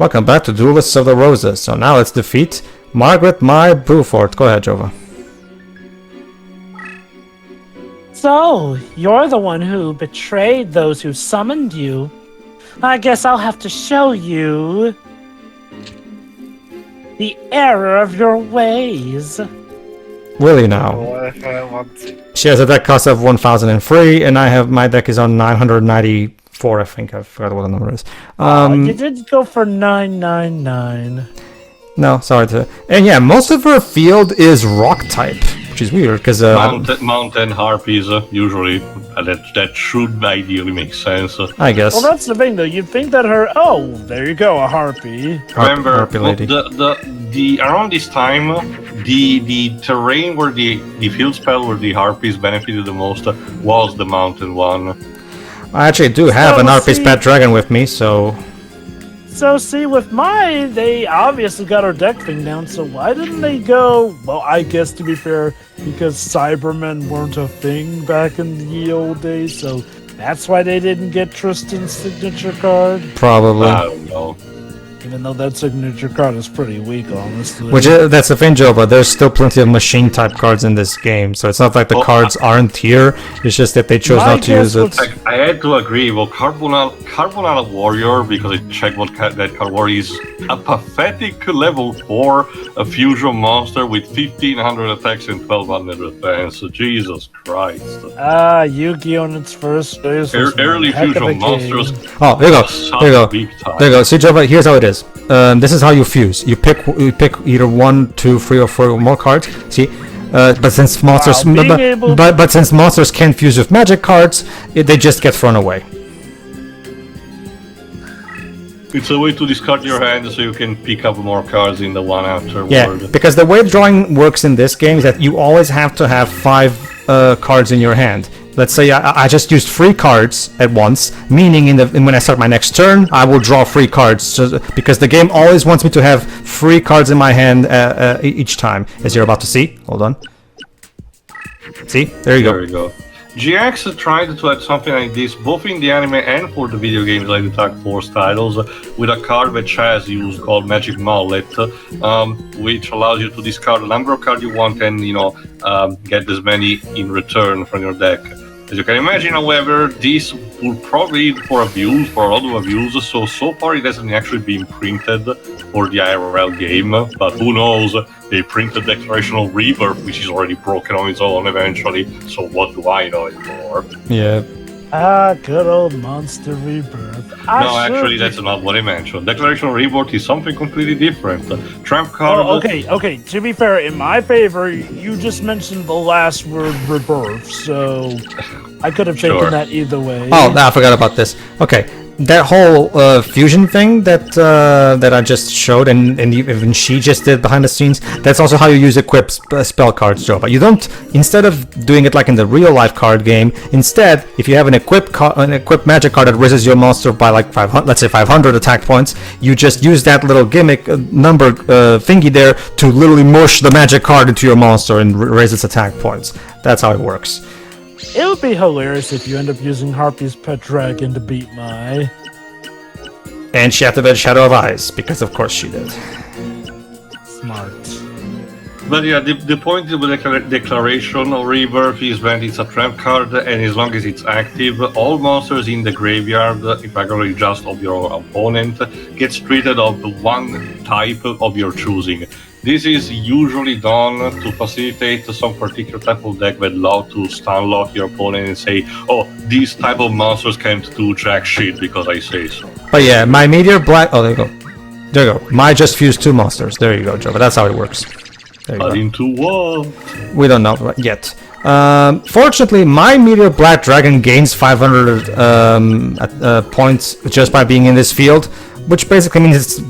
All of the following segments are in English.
Welcome back to Duelists of the Roses. So now let's defeat Margaret Mai Beaufort. Go ahead, Jova. So, you're the one who betrayed those who summoned you. I guess I'll have to show you the error of your ways. Will you now? Oh, if I want to. She has a deck cost of 1003, and I have my deck is on 994. I think I forgot what the number is. You did go for 999. No, sorry to. And yeah, most of her field is rock type, which is weird because mountain harpies usually that should ideally make sense. I guess. Well, that's the thing, though. You'd think that her. Oh, there you go, a harpy. Remember, Harpy lady. the around this time, the terrain where the field spell where the harpies benefited the most was the mountain one. I actually do have an Harpie's see- pet dragon with me, so. So, see, with Mai, they obviously got her deck thing down, so why didn't they go... Well, I guess, to be fair, because Cybermen weren't a thing back in the old days, so that's why they didn't get Tristan's signature card. Probably. I don't know. Even though that signature card is pretty weak, honestly. Which that's the thing, Joe, but there's still plenty of machine type cards in this game, so it's not like the cards aren't here, it's just that they chose not to use it. I had to agree. Well, Carbonara Warrior, because I checked what that card was, is a pathetic level 4 a fusion monster with 1500 attacks and 1200 defense. So Jesus Christ. Yu-Gi-Oh! In its first days. Early fusion monsters. Oh, there you go. Suck There you go. big time. There you go. See, Java, here's how it is. This is how you fuse. You pick either 1, 2, 3, or 4 more cards. See, but since monsters, but since monsters can't fuse with magic cards, they just get thrown away. It's a way to discard your hand so you can pick up more cards in the one afterward. Yeah, because the way drawing works in this game is that you always have to have 5 cards in your hand. Let's say I just used 3 cards at once, meaning when I start my next turn, I will draw 3 cards. So, because the game always wants me to have 3 cards in my hand each time, as you're about to see. Hold on. See? There you go. GX tried to add something like this both in the anime and for the video games like the Tag Force titles with a card that Chaz used called Magic Mallet, which allows you to discard a number of cards you want and get as many in return from your deck. As you can imagine, however, this will probably be for abuse, for a lot of abuse, so far it hasn't actually been printed for the IRL game, but who knows, they printed Declarational Rebirth, which is already broken on its own eventually, so what do I know anymore? Yeah. Good old Monster Rebirth. No, actually, that's not what I mentioned. Declarational Rebirth is something completely different. Tramp card... Oh, okay, to be fair, in my favor, you just mentioned the last word, rebirth, so I could have taken that either way. Oh, I forgot about this. Okay, that whole fusion thing that I just showed, and even she just did behind the scenes, that's also how you use equip spell cards, Joe. But you don't, instead of doing it like in the real life card game, instead, if you have an equip magic card that raises your monster by like 500, let's say 500 attack points, you just use that little gimmick number thingy there to literally mush the magic card into your monster and raise its attack points. That's how it works. It would be hilarious if you end up using Harpie's pet dragon to beat Mai. And she activated Shadow of Eyes, because of course she did. Smart. But yeah, the point of the Declaration of Rebirth is when it's a tramp card, and as long as it's active, all monsters in the graveyard, in fact only just of your opponent, gets treated of the one type of your choosing. This is usually done to facilitate some particular type of deck that allow to stun lock your opponent and say, oh, these type of monsters can't do jack shit because I say so. But yeah, my Meteor Black... Oh, there you go. There you go. Mai just fused 2 monsters. There you go, Joe. But that's how it works. There you But go. into what? We don't know yet. Fortunately, my Meteor Black Dragon gains 500 points just by being in this field, which basically means it's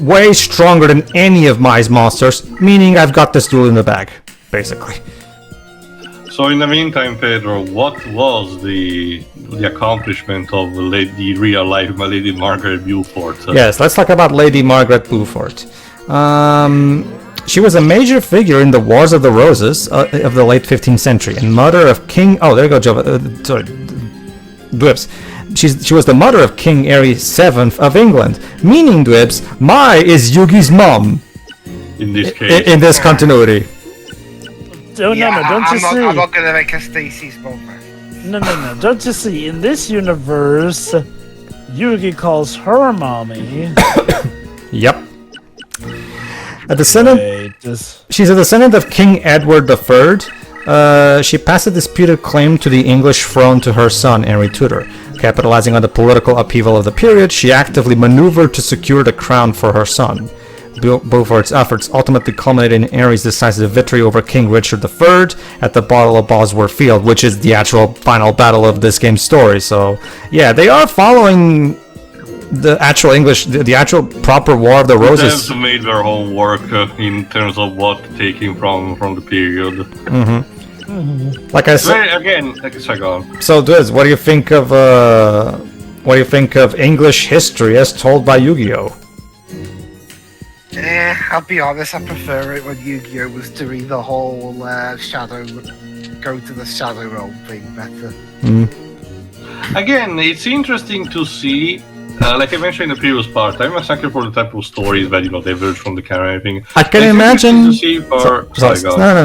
way stronger than any of Mai's monsters, meaning I've got this duel in the bag, basically. So in the meantime, Pedro, what was the accomplishment of the real life Lady Margaret Beaufort? Yes, let's talk about Lady Margaret Beaufort. She was a major figure in the Wars of the Roses of the late 15th century, and mother of King... Oh, there you go, Jova. Sorry, Dwips. she was the mother of King Henry VII of England, meaning, Dwebs, Mai is Yugi's mom. In this case. In this continuity. Don't you see? I'm not gonna make a Stacy's mother. No. Don't you see? In this universe, Yugi calls her mommy. Yep. A descendant. She's a descendant of King Edward III. She passed a disputed claim to the English throne to her son, Henry Tudor. Capitalizing on the political upheaval of the period, she actively maneuvered to secure the crown for her son. Beaufort's efforts ultimately culminated in Henry's decisive victory over King Richard III at the Battle of Bosworth Field, which is the actual final battle of this game's story. So, yeah, they are following the actual English, the actual proper War of the Roses. They have made their homework in terms of what taking from the period. Like I said, again, go on. So, Diz, what do you think of English history as told by Yu-Gi-Oh? I'll be honest, I prefer it when Yu-Gi-Oh was doing the whole shadow, go to the shadow realm thing better. Again, it's interesting to see, like I mentioned in the previous part, I'm a sucker for the type of stories that, diverge from the canon and everything. I can imagine...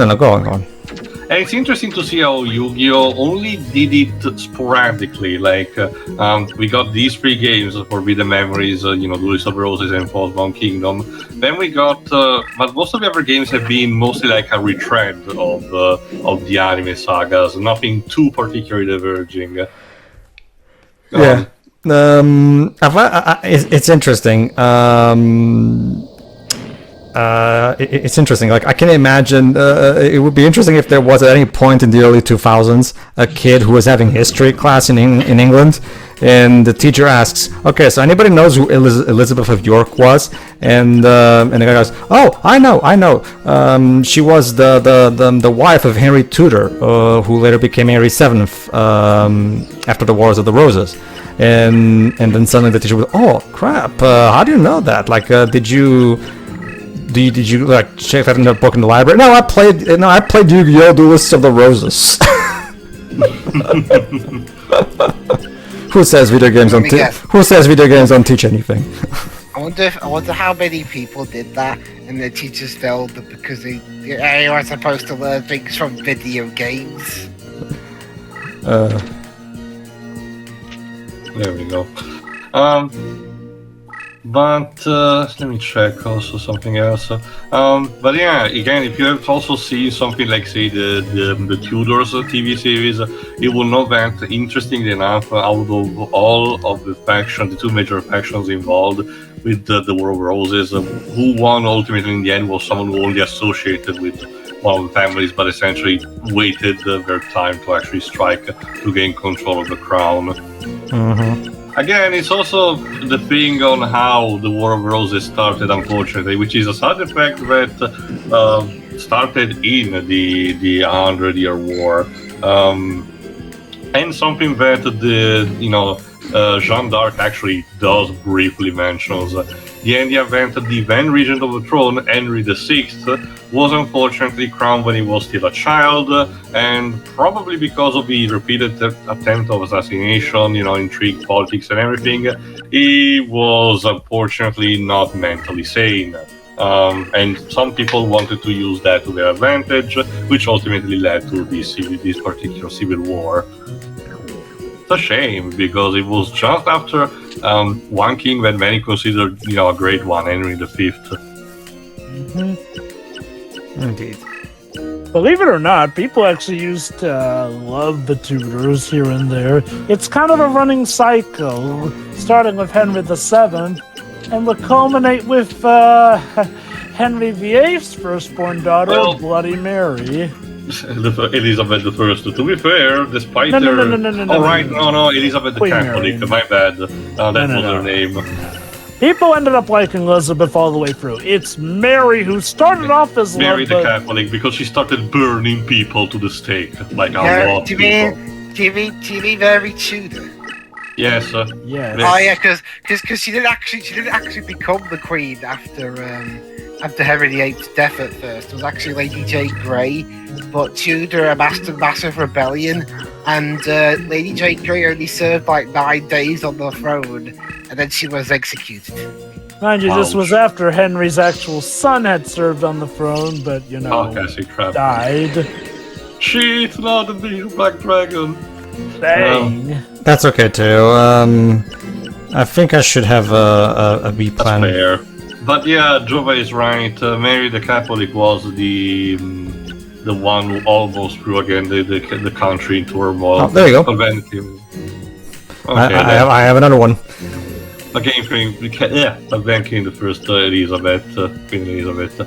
No, go on. And it's interesting to see how Yu-Gi-Oh! Only did it sporadically. Like, we got these 3 games, Forbidden Memories, Duelists of Roses and False Kingdom. Then we got, but most of the other games have been mostly like a retread of the anime sagas, nothing too particularly diverging. Yeah. It's interesting. It's interesting. Like, I can imagine it would be interesting if there was at any point in the early 2000s a kid who was having history class in England, and the teacher asks, "Okay, so anybody knows who Elizabeth of York was?" And the guy goes, "Oh, I know. She was the wife of Henry Tudor, who later became Henry VII after the Wars of the Roses." And then suddenly the teacher was, "Oh crap! How do you know that? Like, did you like check that in the book in the library?" No, I played Yu-Gi-Oh! Duelists of the Roses. Who says video games don't teach anything? I wonder how many people did that, and the teachers failed because they were supposed to learn things from video games. There we go. But let me check also something else. But yeah, again, if you have also seen something like, say, the Tudors TV series, it will know that, interestingly enough, out of all of the factions, the 2 major factions involved with the War of Roses, who won ultimately in the end was someone who only associated with one of the families, but essentially waited their time to actually strike to gain control of the crown. Again, it's also the thing on how the War of Roses started, unfortunately, which is a side effect that started in the 100-Year War, and something that Jeanne d'Arc actually does briefly mentions. In the event that the then regent of the throne, Henry VI, was unfortunately crowned when he was still a child, and probably because of the repeated attempt of assassination, intrigue, politics and everything, he was unfortunately not mentally sane. And some people wanted to use that to their advantage, which ultimately led to this particular civil war. It's a shame, because it was just after one king that many considered, a great one, Henry V. Indeed. Believe it or not, people actually used to love the Tudors here and there. It's kind of a running cycle, starting with Henry VII, and will culminate with Henry VIII's firstborn daughter, Bloody Mary. Elizabeth I. To be fair, despite No, Elizabeth the Queen Catholic. Mary. My bad. That was her name. People ended up liking Elizabeth all the way through. It's Mary who started off as Mary the Catholic, because she started burning people to the stake, like a lot of people. Do you mean Mary Tudor? Yes. Yes. Oh yeah, because she didn't actually become the queen after Henry VIII's death at first. It was actually Lady Jane Grey, but Tudor amassed a massive rebellion and Lady Jane Grey only served like 9 days on the throne, and then she was executed. Mind you, this Ouch. was after Henry's actual son had served on the throne, but died. She's not a big black dragon. Dang. That's okay too. I think I should have a B plan. That's fair. But yeah, Jova is right. Mary the Catholic was the one who almost threw again the country in turmoil. Oh, there you go. Preventing. I have another one. Again, banking the first Elizabeth, Queen Elizabeth.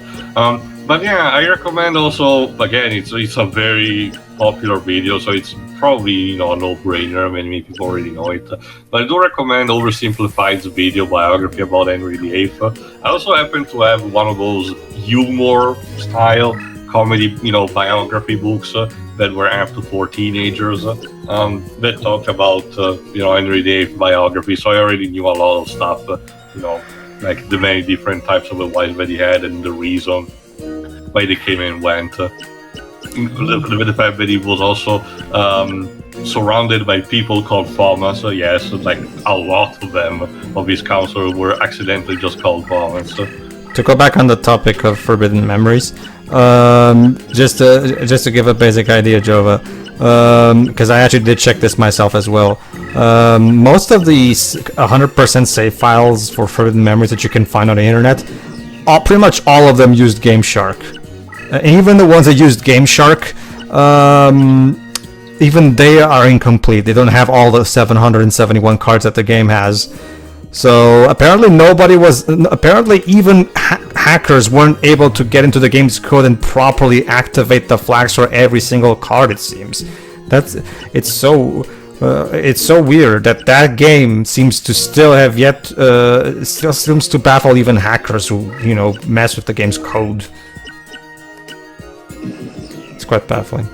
But yeah, I recommend also. Again, it's a very popular video, so it's probably a no-brainer. Many people already know it. But I do recommend Oversimplified's video biography about Henry VIII. I also happen to have one of those humor-style comedy, biography books that were after for teenagers that talk about, Henry VIII biography. So I already knew a lot of stuff, like the many different types of wives that he had and the reason why they came and went. The fact that he was also surrounded by people called farmers. So yes, like a lot of them of his council were accidentally just called farmers. To go back on the topic of forbidden memories, just to give a basic idea, Jova, because I actually did check this myself as well. Most of the 100% save files for forbidden memories that you can find on the internet, pretty much all of them used Game Shark. Even the ones that used Game Shark, even they are incomplete. They don't have all the 771 cards that the game has. So apparently even hackers weren't able to get into the game's code and properly activate the flags for every single card. It seems it's so weird that game seems to still have still seems to baffle even hackers who mess with the game's code. It's quite baffling.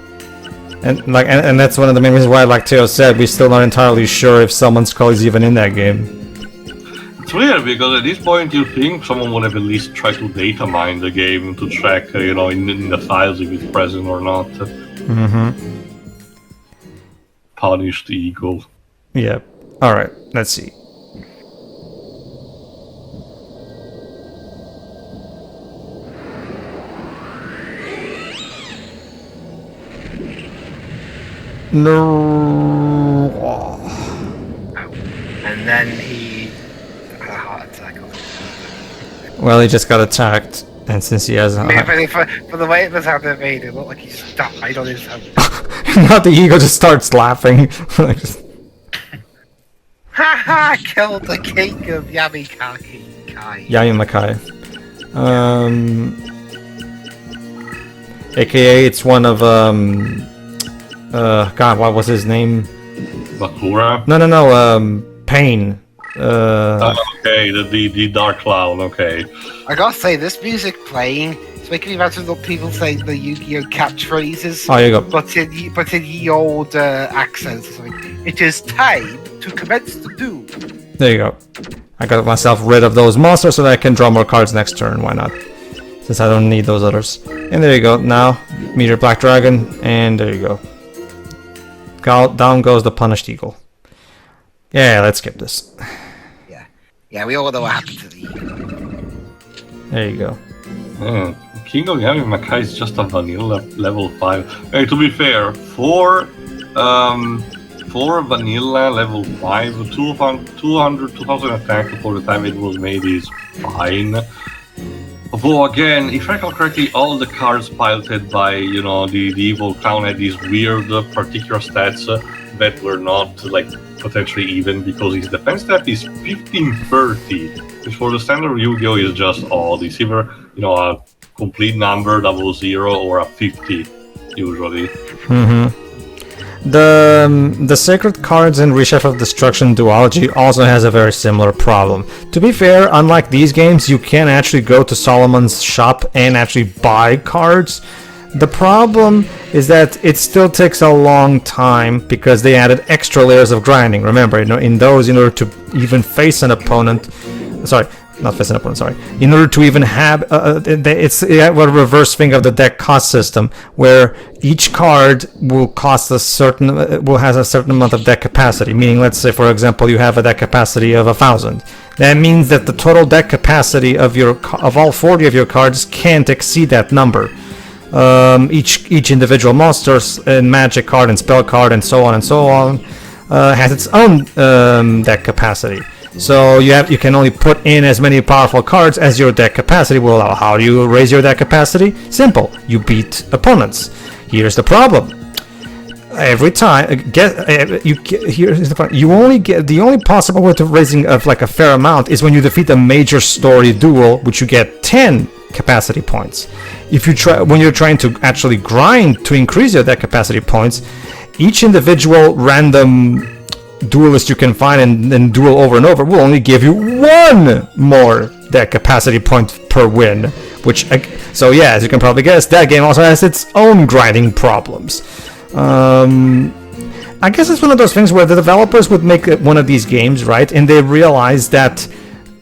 And that's one of the main reasons why, like Theo said, we're still not entirely sure if someone's skull is even in that game. It's weird because at this point you think someone would have at least tried to data mine the game to check, in the files if it's present or not. Mm-hmm. Punished eagle. Yeah. All right. Let's see. No. And then he had a heart attack. Well, he just got attacked, and since he has For the way it was animated, it looked like he died on his own. now the eagle just starts laughing. Haha! Killed the king of Yamikaki. Yayamakai. AKA it's one of God, what was his name? Bakura? No, Pain. Okay, the Dark Clown, okay. I gotta say, this music playing, it's making me imagine the people saying the Yu-Gi-Oh! Catchphrases. Oh, you go. But in the old accents or something. It is time to commence the duel. There you go. I got myself rid of those monsters so that I can draw more cards next turn. Why not? Since I don't need those others. And there you go. Now, meet your Black Dragon, and there you go. Down goes the Punished Eagle. Yeah, let's skip this. Yeah, we all know what happened to the eagle. There you go. King of Yamimaka is just a vanilla level 5. Hey, to be fair, for vanilla level 5, 2000 attack for the time it was made is fine. Although again, if I recall correctly, all the cards piloted by the evil clown had these weird particular stats that were not potentially even, because his defense stat is 1530, which for the standard Yu-Gi-Oh is just odd. It's either a complete number, 00, or a 50 usually. Mm-hmm. The Sacred Cards in Reshape of Destruction duology also has a very similar problem. To be fair, unlike these games, you can actually go to Solomon's shop and actually buy cards. The problem is that it still takes a long time because they added extra layers of grinding. Remember, in those, in order to even face an opponent, not face an opponent, sorry. In order to even have, it's a reverse thing of the deck cost system, where each card will cost a certain, will has a certain amount of deck capacity. Meaning, let's say, for example, you have a deck capacity of 1,000. That means that the total deck capacity of all 40 of your cards can't exceed that number. Each individual monsters and magic card and spell card and so on has its own deck capacity. So you can only put in as many powerful cards as your deck capacity will allow. How do you raise your deck capacity? Simple. You beat opponents. Here's the problem. Every time here's the point. You only get the only possible way to raising of like a fair amount is when you defeat a major story duel, which you get 10 capacity points. If you try when you're trying to actually grind to increase your deck capacity points, each individual random duelist you can find and duel over and over will only give you 1 more deck capacity point per win. Which, so yeah, as you can probably guess, that game also has its own grinding problems. I guess it's one of those things where the developers would make one of these games, right, and they realize that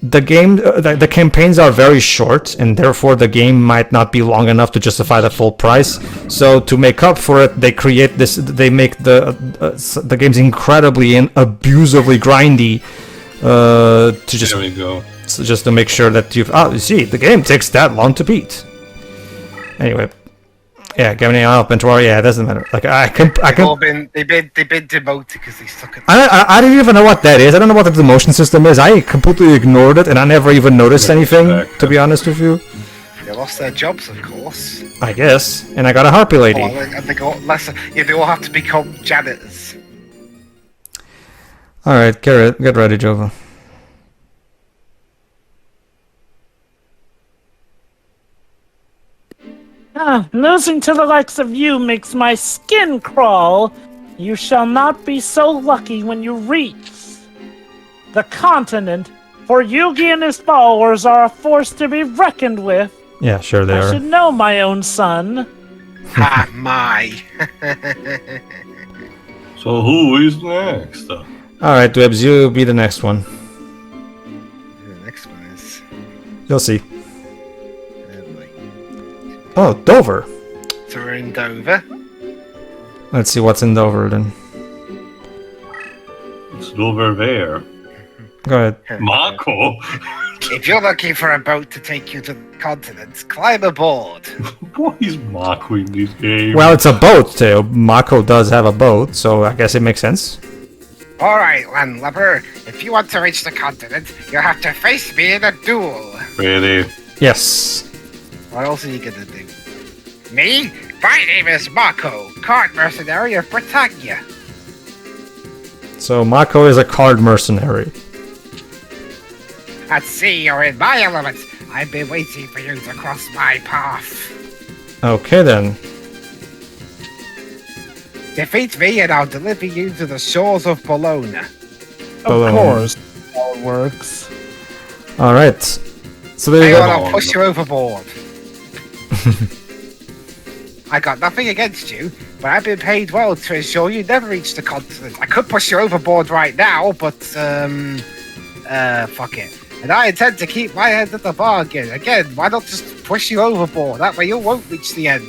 the campaigns are very short, and therefore the game might not be long enough to justify the full price. So to make up for it, they create this. They make the games incredibly and abusively grindy. To just There we go. so just to make sure that you see the game takes that long to beat. Anyway. Yeah, Gavin Bentor, yeah, it doesn't matter. Like They've been demoted because they suck at. I don't even know what that is. I don't know what the demotion system is. I completely ignored it, and I never even noticed anything. To be honest with you, They lost their jobs, of course. I guess. And I got a Harpie lady. And they got less. Yeah, they all have to become janitors. All right, get ready, Jova. Losing to the likes of you makes my skin crawl. You shall not be so lucky when you reach the continent, for Yugi and his followers are a force to be reckoned with. Yeah, sure they I are. should know, my own son. Ha, my. So who is next? All right, Dwebs, you be the next one. The next one is. You'll see. Boy. Oh, Dover. So we're in Dover. Let's see what's in Dover then. It's over there. Go ahead. Mako? If you're looking for a boat to take you to the continent, climb aboard. What is Mako in this game? Well, it's a boat too. Mako does have a boat, so I guess it makes sense. Alright, landlubber. If you want to reach the continent, you'll have to face me in a duel. Really? Yes. What else are you gonna do? Me? My name is Mako, card mercenary of Bretagne. So Mako is a card mercenary. At sea, you're in my element. I've been waiting for you to cross my path. Okay then. Defeat me and I'll deliver you to the shores of Bologna. Of Bologna. course, how it works. All right. So there you Hang on, go. I'll push you overboard. I got nothing against you, but I've been paid well to ensure you never reach the continent. I could push you overboard right now, but, fuck it. And I intend to keep my end of the bargain. Again, why not just push you overboard? That way you won't reach the end.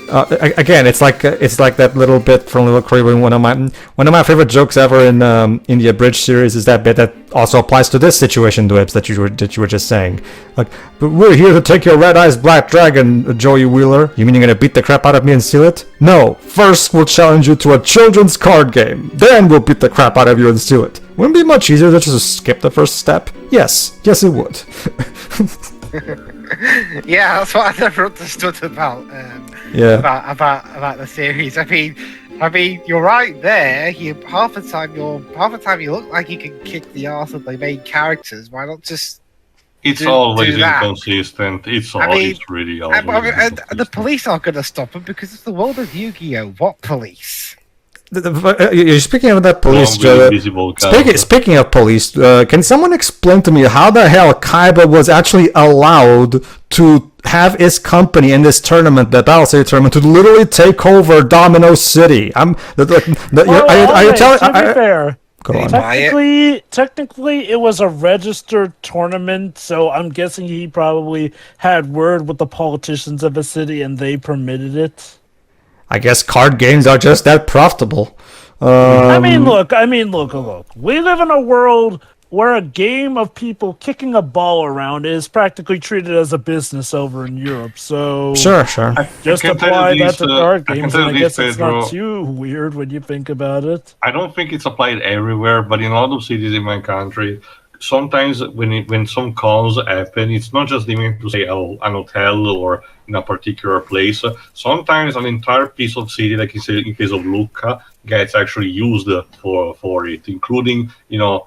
Again, it's like that little bit from Little Craven. One of my favorite jokes ever in the Abridged series is that bit that also applies to this situation, Dwebs, that you were just saying. Like, but we're here to take your red-eyes black dragon, Joey Wheeler. You mean you're gonna beat the crap out of me and steal it? No. First, we'll challenge you to a children's card game. Then we'll beat the crap out of you and steal it. Wouldn't it be much easier to just skip the first step? Yes, it would. Yeah, that's what I never understood about about the series. I mean, you're right there. Half the time you look like you can kick the ass of the main characters. Why not just? It's do always that? Inconsistent. It's really always And the inconsistent. police aren't going to stop him because it's the world of Yu-Gi-Oh! What police? You're speaking of that police, One with Joe. invisible character. Speaking of police, can someone explain to me how the hell Kaiba was actually allowed to have his company in this tournament, the Battle City tournament, to literally take over Domino City? Are you telling? To be fair, Go on. Technically, it was a registered tournament, so I'm guessing he probably had word with the politicians of the city, and they permitted it. I guess card games are just that profitable. I mean, look. We live in a world where a game of people kicking a ball around is practically treated as a business over in Europe. So Sure. Just apply that to card games, and I guess it's Pedro, not too weird when you think about it. I don't think it's applied everywhere, but in a lot of cities in my country, sometimes when some cons happen, it's not just limited to say an hotel or in a particular place. Sometimes an entire piece of city, like in case of Lucca, gets actually used for it, including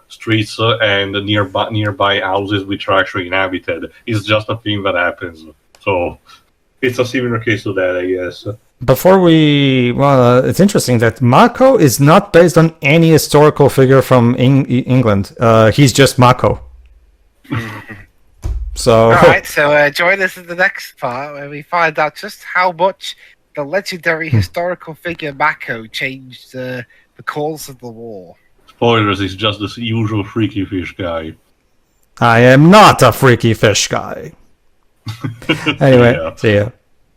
streets and nearby houses which are actually inhabited. It's just a thing that happens. So it's a similar case to that, I guess. It's interesting that Mako is not based on any historical figure from England. He's just Mako. So. All right, so join us in the next part where we find out just how much the legendary historical figure Mako changed the course of the war. Spoilers, he's just the usual freaky fish guy. I am not a freaky fish guy. Anyway, see ya.